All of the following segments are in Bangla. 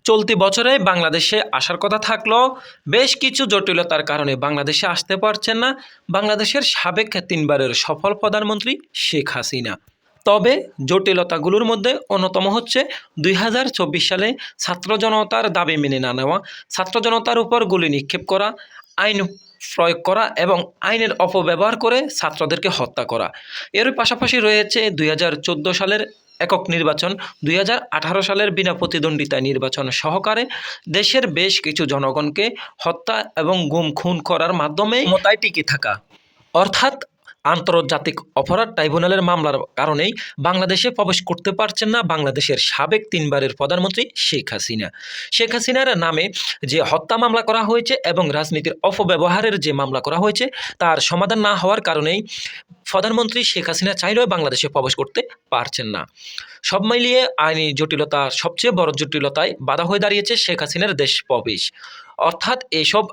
চলতি বছরে বাংলাদেশে আসার কথা থাকলেও বেশ কিছু জটিলতার কারণে বাংলাদেশে আসতে পারছেন না বাংলাদেশের সাবেক তিনবারের সফল প্রধানমন্ত্রী শেখ হাসিনা। তবে জটিলতাগুলোর মধ্যে অন্যতম হচ্ছে 2024 সালে ছাত্র জনতার দাবি মেনে না নেওয়া, ছাত্র জনতার উপর গুলি নিক্ষেপ করা, আইন প্রয়োগ করা এবং আইনের অপব্যবহার করে ছাত্রদেরকে হত্যা করা। এর পাশাপাশি রয়েছে 2014 সালের একক নির্বাচন, 2018 সালের বিনা প্রতিদ্বন্দ্বিতা নির্বাচন সহকারে দেশের বেশ কিছু জনগণকে হত্যা এবং গুম খুন করার মাধ্যমে ক্ষমতায় টিকে থাকা, অর্থাৎ আন্তর্জাতিক অপরাধ ট্রাইব্যুনালের মামলার কারণেই বাংলাদেশে প্রবেশ করতে পারছেন না বাংলাদেশের সাবেক তিনবারের প্রধানমন্ত্রী শেখ হাসিনা। শেখ হাসিনার নামে যে হত্যা মামলা করা হয়েছে এবং রাজনীতির অপব্যবহারের যে মামলা করা হয়েছে তার সমাধান না হওয়ার কারণেই প্রধানমন্ত্রী শেখ হাসিনা চাইলেও বাংলাদেশে প্রবেশ করতে পারছেন না। সব মিলিয়ে আইনি জটিলতা সবচেয়ে বড় জটিলতায় বাধা হয়ে দাঁড়িয়েছে শেখ হাসিনার দেশ প্রবেশ। অর্থাৎ এসব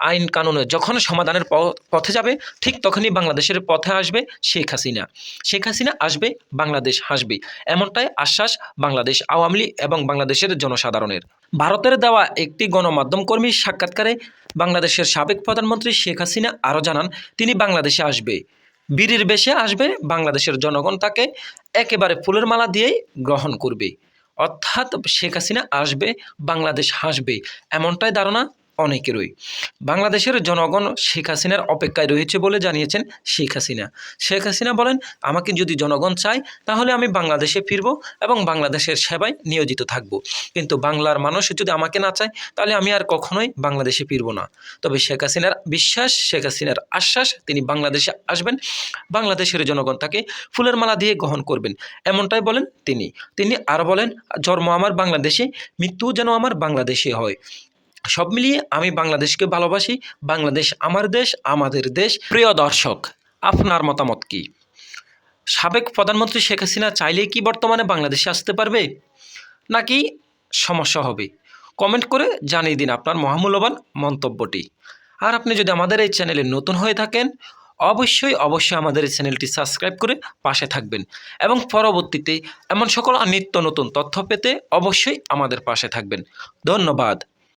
আইন কানুনে যখন সমাধানের পথে যাবে ঠিক তখনই বাংলাদেশের পথে আসবে শেখ হাসিনা। শেখ হাসিনা আসবে, বাংলাদেশ হাসবে, এমনটাই আশ্বাস বাংলাদেশ আওয়ামী লীগ এবং বাংলাদেশের জনসাধারণের। ভারতের দেওয়া একটি গণমাধ্যম কর্মীর সাক্ষাৎকারে বাংলাদেশের সাবেক প্রধানমন্ত্রী শেখ হাসিনা আরও জানান তিনি বাংলাদেশে আসবে, বীরের বেশে আসবে, বাংলাদেশের জনগণ তাকে একেবারে ফুলের মালা দিয়েই গ্রহণ করবে। অর্থাৎ শেখ হাসিনা আসবে, বাংলাদেশ হাসবে, এমনটাই ধারণা অনেকেরই। বাংলাদেশের জনগণ শেখ হাসিনার অপেক্ষায় রয়েছে বলে জানিয়েছেন শেখ হাসিনা। শেখ হাসিনা বলেন, আমাকে যদি জনগণ চায় তাহলে আমি বাংলাদেশে ফিরব এবং বাংলাদেশের সেবায় নিয়োজিত থাকব, কিন্তু বাংলার মানুষ যদি আমাকে না চায় তাহলে আমি আর কখনোই বাংলাদেশে ফিরব না। তবে শেখ হাসিনার বিশ্বাস, শেখ হাসিনার আশ্বাস, তিনি বাংলাদেশে আসবেন, বাংলাদেশের জনগণ তাকে ফুলের মালা দিয়ে গ্রহণ করবেন, এমনটাই বলেন তিনি আরও বলেন, জন্ম আমার বাংলাদেশে, মৃত্যু যেন আমার বাংলাদেশে হয়। সব মিলিয়ে আমি বাংলাদেশকে ভালোবাসি, বাংলাদেশ আমার দেশ, আমাদের দেশ। প্রিয় দর্শক, আপনার মতামত কি? সাবেক প্রধানমন্ত্রী শেখ হাসিনা চাইলেই কি বর্তমানে বাংলাদেশে আসতে পারবে, নাকি সমস্যা হবে? কমেন্ট করে জানিয়ে দিন আপনার মহামূল্যবান মন্তব্যটি। আর আপনি যদি আমাদের এই চ্যানেলে নতুন হয়ে থাকেন অবশ্যই আমাদের এই চ্যানেলটি সাবস্ক্রাইব করে পাশে থাকবেন এবং পরবর্তীতে এমন সকল নিত্য নতুন তথ্য পেতে অবশ্যই আমাদের পাশে থাকবেন। ধন্যবাদ।